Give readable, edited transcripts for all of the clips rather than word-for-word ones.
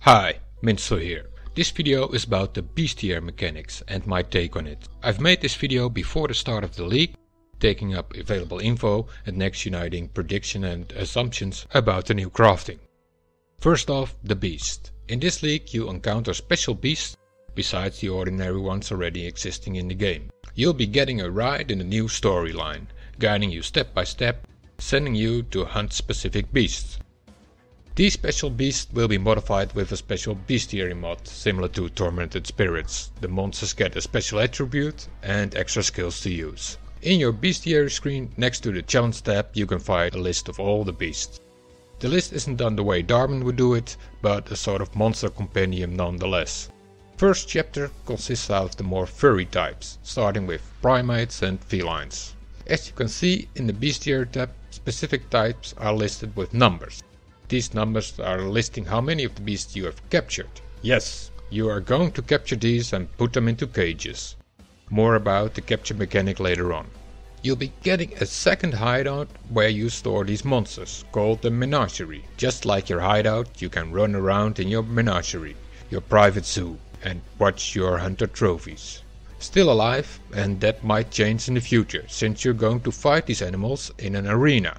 Hi, Minster here. This video is about the bestiary mechanics and my take on it. I've made this video before the start of the league, taking up available info and next uniting prediction and assumptions about the new crafting. First off, the beast. In this league you encounter special beasts besides the ordinary ones already existing in the game. You'll be getting a ride in the new storyline, guiding you step by step, sending you to hunt specific beasts. These special beasts will be modified with a special bestiary mod, similar to tormented spirits. The monsters get a special attribute and extra skills to use. In your bestiary screen next to the challenge tab you can find a list of all the beasts. The list isn't done the way Darwin would do it, but a sort of monster compendium nonetheless. First chapter consists of the more furry types, starting with primates and felines. As you can see in the bestiary tab, specific types are listed with numbers. These numbers are listing how many of the beasts you have captured. Yes, you are going to capture these and put them into cages. More about the capture mechanic later on. You'll be getting a second hideout where you store these monsters, called the menagerie. Just like your hideout, you can run around in your menagerie, your private zoo, and watch your hunter trophies. Still alive, and that might change in the future, since you're going to fight these animals in an arena,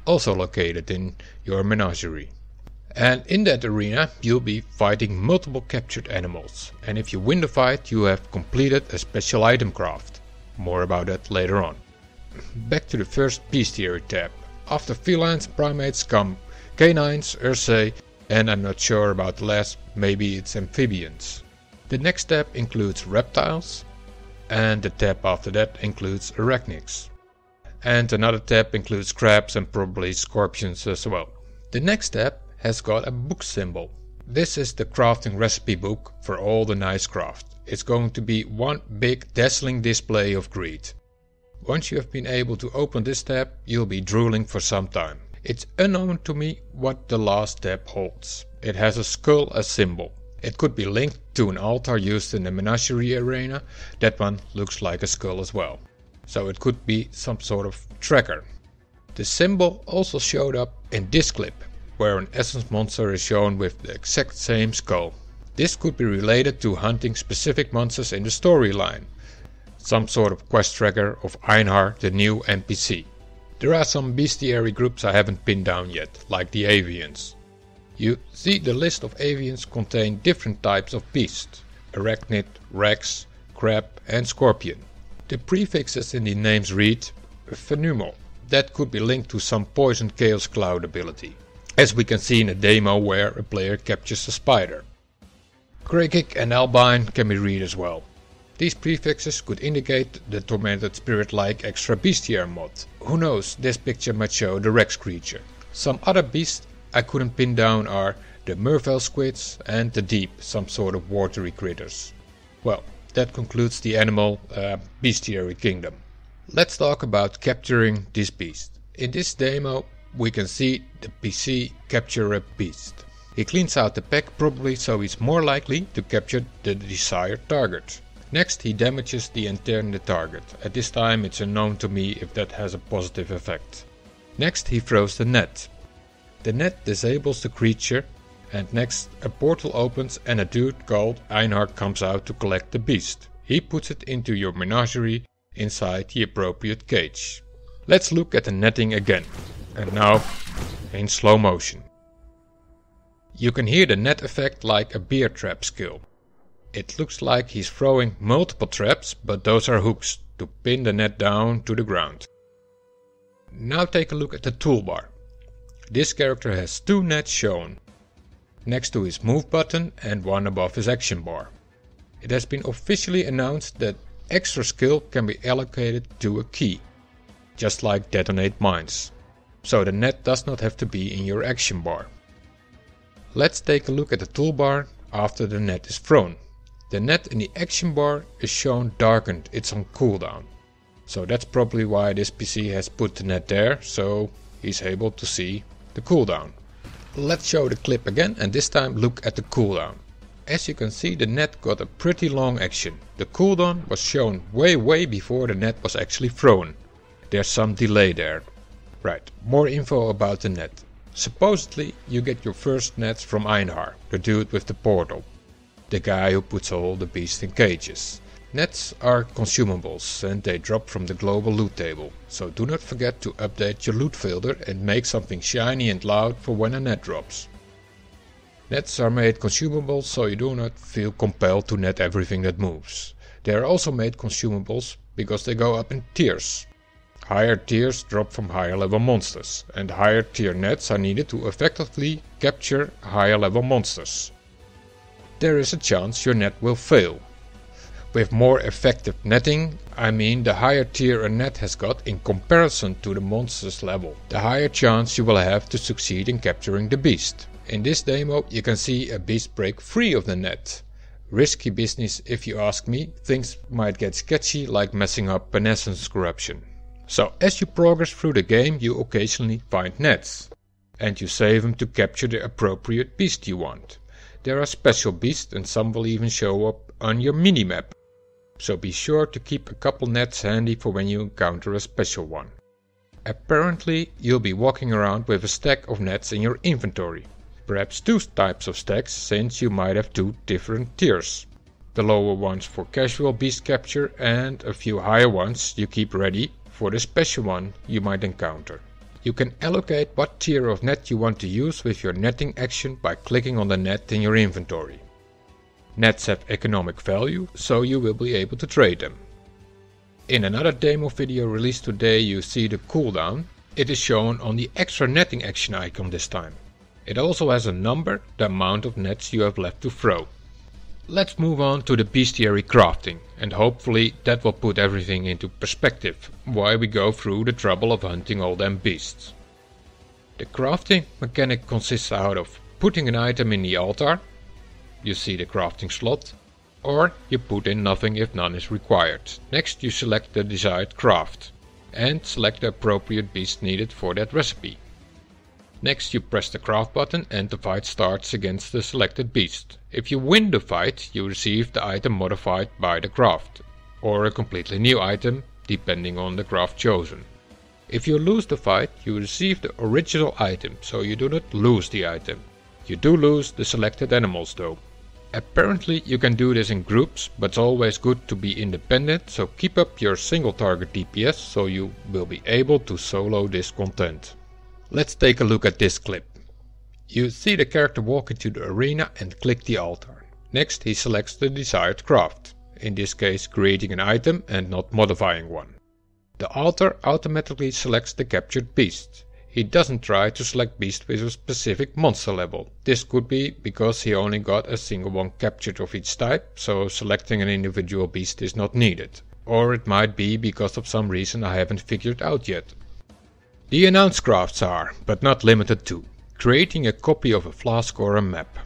also located in your menagerie. And in that arena you'll be fighting multiple captured animals, and if you win the fight you have completed a special item craft. More about that later on. Back to the first bestiary tab. After felines and primates come canines, ursae, and I'm not sure about the last, maybe it's amphibians. The next tab includes reptiles, and the tab after that includes arachnids. And another tab includes crabs and probably scorpions as well. The next tab has got a book symbol. This is the crafting recipe book for all the nice craft. It's going to be one big dazzling display of greed. Once you have been able to open this tab, you'll be drooling for some time. It's unknown to me what the last tab holds. It has a skull as symbol. It could be linked to an altar used in the menagerie arena. That one looks like a skull as well. So it could be some sort of tracker. The symbol also showed up in this clip, where an essence monster is shown with the exact same skull. This could be related to hunting specific monsters in the storyline. Some sort of quest tracker of Einhar, the new NPC. There are some bestiary groups I haven't pinned down yet, like the avians. You see the list of avians contain different types of beasts: arachnid, rex, crab and scorpion. The prefixes in the names read Phenumal. That could be linked to some poison chaos cloud ability, as we can see in a demo where a player captures a spider. Krakic and Albine can be read as well. These prefixes could indicate the tormented spirit-like extra bestiary mod. Who knows, this picture might show the Rex creature. Some other beasts I couldn't pin down are the mervale squids and the deep, some sort of watery critters. Well, that concludes the animal bestiary kingdom. Let's talk about capturing this beast. In this demo we can see the PC capture a beast. He cleans out the pack probably so he's more likely to capture the desired target. Next he damages the intended target. At this time it's unknown to me if that has a positive effect. Next he throws the net. The net disables the creature, and next a portal opens and a dude called Einhar comes out to collect the beast. He puts it into your menagerie inside the appropriate cage. Let's look at the netting again, and now in slow motion. You can hear the net effect like a bear trap skill. It looks like he's throwing multiple traps, but those are hooks to pin the net down to the ground. Now take a look at the toolbar. This character has two nets shown, next to his move button and one above his action bar. It has been officially announced that extra skill can be allocated to a key, just like detonate mines. So the net does not have to be in your action bar. Let's take a look at the toolbar after the net is thrown. The net in the action bar is shown darkened, it's on cooldown. So that's probably why this PC has put the net there, so he's able to see the cooldown. Let's show the clip again and this time look at the cooldown. As you can see, the net got a pretty long action. The cooldown was shown way before the net was actually thrown. There's some delay there. Right, more info about the net. Supposedly you get your first nets from Einhar, the dude with the portal, the guy who puts all the beasts in cages. Nets are consumables and they drop from the global loot table, so do not forget to update your loot filter and make something shiny and loud for when a net drops. Nets are made consumables so you do not feel compelled to net everything that moves. They are also made consumables because they go up in tiers. Higher tiers drop from higher level monsters, and higher tier nets are needed to effectively capture higher level monsters. There is a chance your net will fail. With more effective netting, I mean the higher tier a net has got in comparison to the monster's level, the higher chance you will have to succeed in capturing the beast. In this demo you can see a beast break free of the net. Risky business if you ask me, things might get sketchy like messing up an essence corruption. So as you progress through the game you occasionally find nets, and you save them to capture the appropriate beast you want. There are special beasts and some will even show up on your minimap. So be sure to keep a couple nets handy for when you encounter a special one. Apparently you'll be walking around with a stack of nets in your inventory. Perhaps two types of stacks, since you might have two different tiers. The lower ones for casual beast capture and a few higher ones you keep ready for the special one you might encounter. You can allocate what tier of net you want to use with your netting action by clicking on the net in your inventory. Nets have economic value, so you will be able to trade them. In another demo video released today you see the cooldown. It is shown on the extra netting action icon this time. It also has a number, the amount of nets you have left to throw. Let's move on to the bestiary crafting, and hopefully that will put everything into perspective, why we go through the trouble of hunting all them beasts. The crafting mechanic consists out of putting an item in the altar, you see the crafting slot, or you put in nothing if none is required. Next you select the desired craft, and select the appropriate beast needed for that recipe. Next you press the craft button and the fight starts against the selected beast. If you win the fight you receive the item modified by the craft, or a completely new item depending on the craft chosen. If you lose the fight you receive the original item, so you do not lose the item. You do lose the selected animals though. Apparently you can do this in groups, but it's always good to be independent, so keep up your single target DPS so you will be able to solo this content. Let's take a look at this clip. You see the character walk into the arena and click the altar. Next he selects the desired craft, in this case creating an item and not modifying one. The altar automatically selects the captured beast. He doesn't try to select beast with a specific monster level. This could be because he only got a single one captured of each type, so selecting an individual beast is not needed. Or it might be because of some reason I haven't figured out yet. The announced crafts are, but not limited to, creating a copy of a flask or a map.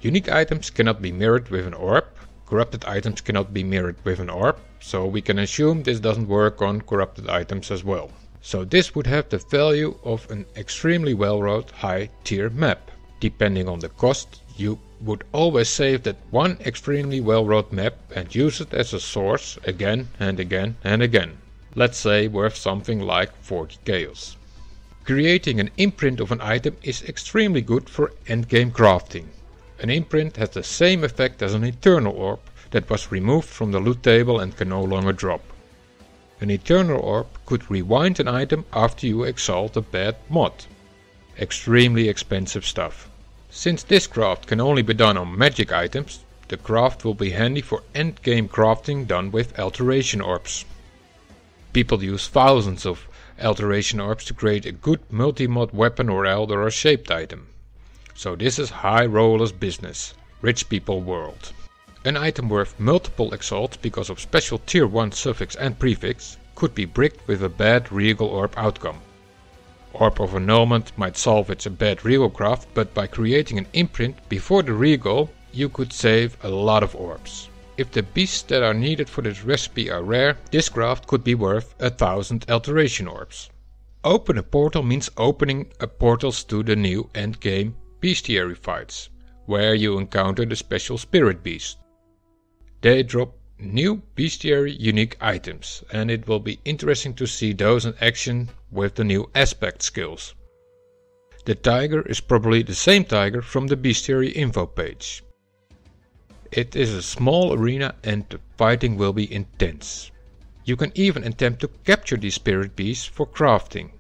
Unique items cannot be mirrored with an orb. Corrupted items cannot be mirrored with an orb, so we can assume this doesn't work on corrupted items as well. So this would have the value of an extremely well-wrote high tier map. Depending on the cost, you would always save that one extremely well-wrote map and use it as a source again and again and again. Let's say worth something like 40 chaos. Creating an imprint of an item is extremely good for endgame crafting. An imprint has the same effect as an eternal orb that was removed from the loot table and can no longer drop. An eternal orb could rewind an item after you exalt a bad mod. Extremely expensive stuff. Since this craft can only be done on magic items, the craft will be handy for endgame crafting done with alteration orbs. People use thousands of alteration orbs to create a good multi-mod weapon or elder or shaped item. So this is high rollers business, rich people world. An item worth multiple exalts because of special tier 1 suffix and prefix could be bricked with a bad regal orb outcome. Orb of Annulment might salvage a bad regal craft, but by creating an imprint before the regal you could save a lot of orbs. If the beasts that are needed for this recipe are rare, this craft could be worth 1000 alteration orbs. Open a portal means opening a portals to the new endgame bestiary fights, where you encounter the special spirit beast. They drop new bestiary unique items, and it will be interesting to see those in action with the new aspect skills. The tiger is probably the same tiger from the Bestiary info page. It is a small arena and the fighting will be intense. You can even attempt to capture these spirit beasts for crafting.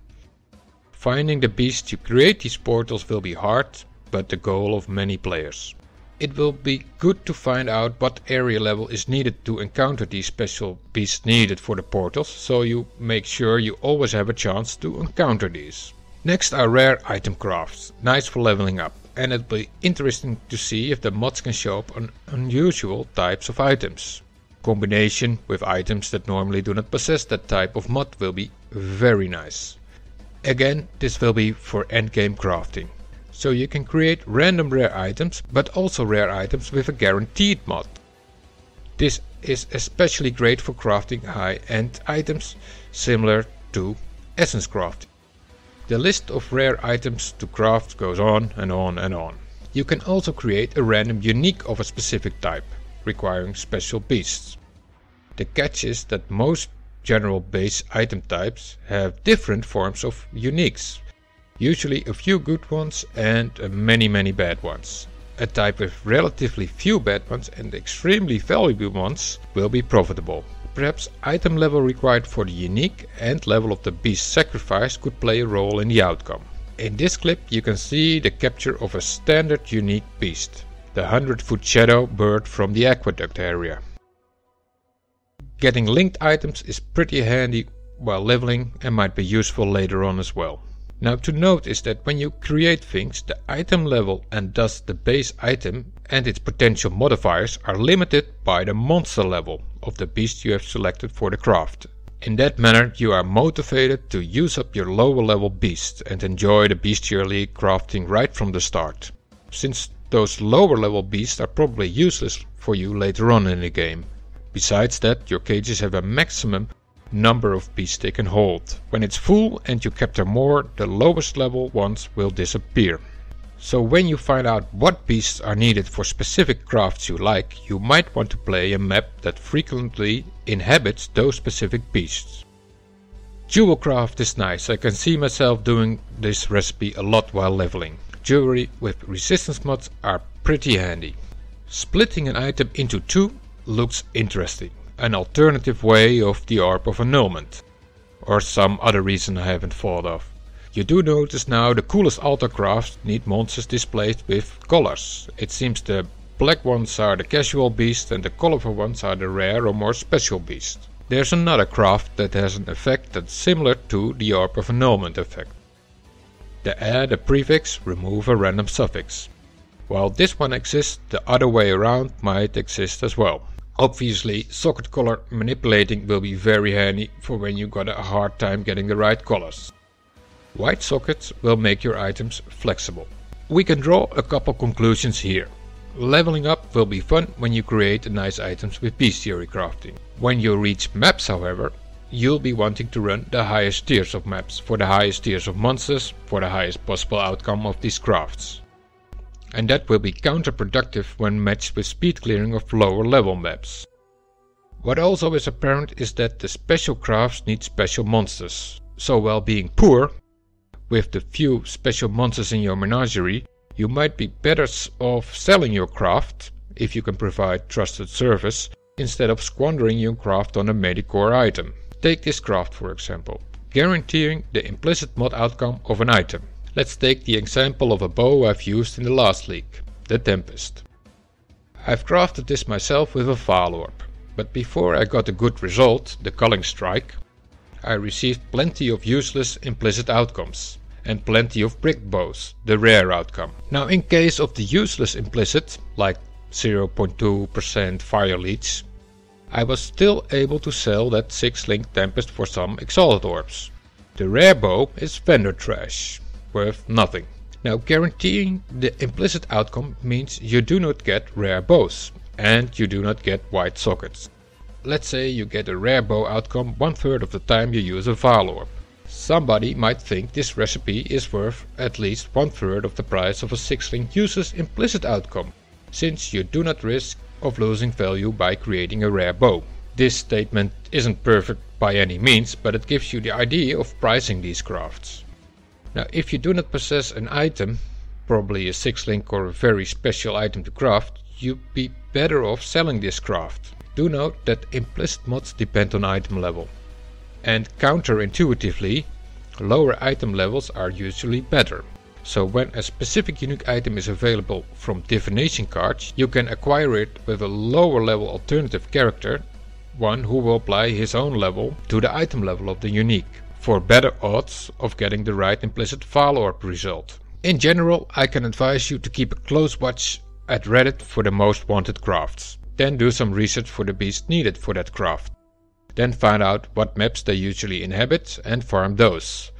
Finding the beasts to create these portals will be hard, but the goal of many players. It will be good to find out what area level is needed to encounter these special beasts needed for the portals, so you make sure you always have a chance to encounter these. Next are rare item crafts, nice for leveling up, and it'll be interesting to see if the mods can show up on unusual types of items. Combination with items that normally do not possess that type of mod will be very nice. Again, this will be for endgame crafting. So you can create random rare items, but also rare items with a guaranteed mod. This is especially great for crafting high-end items, similar to essence crafting. The list of rare items to craft goes on and on and on. You can also create a random unique of a specific type, requiring special beasts. The catch is that most general base item types have different forms of uniques. Usually a few good ones and many bad ones. A type with relatively few bad ones and extremely valuable ones will be profitable. Perhaps item level required for the unique and level of the beast sacrifice could play a role in the outcome. In this clip you can see the capture of a standard unique beast, the 100-foot shadow bird from the aqueduct area. Getting linked items is pretty handy while leveling and might be useful later on as well. Now to note is that when you create things, the item level and thus the base item and its potential modifiers are limited by the monster level of the beast you have selected for the craft. In that manner you are motivated to use up your lower level beasts and enjoy the Bestiary League crafting right from the start, since those lower level beasts are probably useless for you later on in the game. Besides that, your cages have a maximum number of beasts they can hold. When it's full and you capture more, the lowest level ones will disappear. So when you find out what beasts are needed for specific crafts you like, you might want to play a map that frequently inhabits those specific beasts. Jewel craft is nice. I can see myself doing this recipe a lot while leveling. Jewelry with resistance mods are pretty handy. Splitting an item into two looks interesting. An alternative way of the Orb of Annulment, or some other reason I haven't thought of. You do notice now the coolest altar crafts need monsters displayed with colors. It seems the black ones are the casual beast and the colorful ones are the rare or more special beast. There's another craft that has an effect that's similar to the Orb of Annulment effect. They add a prefix, remove a random suffix. While this one exists, the other way around might exist as well. Obviously, socket color manipulating will be very handy for when you got a hard time getting the right colors. White sockets will make your items flexible. We can draw a couple conclusions here. Leveling up will be fun when you create nice items with bestiary crafting. When you reach maps, however, you'll be wanting to run the highest tiers of maps for the highest tiers of monsters for the highest possible outcome of these crafts. And that will be counterproductive when matched with speed clearing of lower level maps. What also is apparent is that the special crafts need special monsters. So while being poor, with the few special monsters in your menagerie, you might be better off selling your craft, if you can provide trusted service, instead of squandering your craft on a medicore item. Take this craft for example, guaranteeing the implicit mod outcome of an item. Let's take the example of a bow I've used in the last league, the Tempest. I've crafted this myself with a Vile Orb, but before I got a good result, the Culling Strike, I received plenty of useless implicit outcomes, and plenty of brick bows, the rare outcome. Now in case of the useless implicit, like 0.2% fire leech, I was still able to sell that 6-link Tempest for some Exalted Orbs. The rare bow is vendor trash, worth nothing. Now guaranteeing the implicit outcome means you do not get rare bows, and you do not get white sockets. Let's say you get a rare bow outcome 1/3 of the time you use a Vile Orb. Somebody might think this recipe is worth at least 1/3 of the price of a 6-link useless implicit outcome, since you do not risk of losing value by creating a rare bow. This statement isn't perfect by any means, but it gives you the idea of pricing these crafts. Now if you do not possess an item, probably a 6-link or a very special item to craft, you'd be better off selling this craft. Do note that implicit mods depend on item level. And counterintuitively, lower item levels are usually better. So when a specific unique item is available from divination cards, you can acquire it with a lower level alternative character, one who will apply his own level to the item level of the unique, for better odds of getting the right implicit file orb result. In general, I can advise you to keep a close watch at Reddit for the most wanted crafts. Then do some research for the beast needed for that craft. Then find out what maps they usually inhabit and farm those.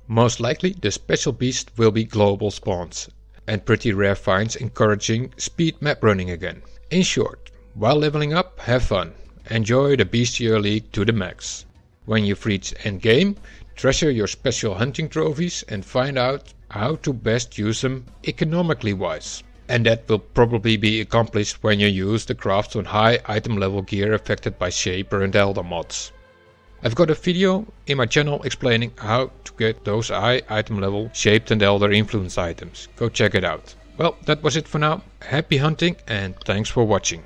Most likely the special beast will be global spawns and pretty rare finds encouraging speed map running again. In short, while leveling up, have fun. Enjoy the Bestiary League to the max. When you've reached endgame, treasure your special hunting trophies and find out how to best use them economically wise. And that will probably be accomplished when you use the crafts on high item level gear affected by Shaper and Elder mods. I've got a video in my channel explaining how to get those high item level Shaped and Elder influence items. Go check it out. Well, that was it for now. Happy hunting and thanks for watching.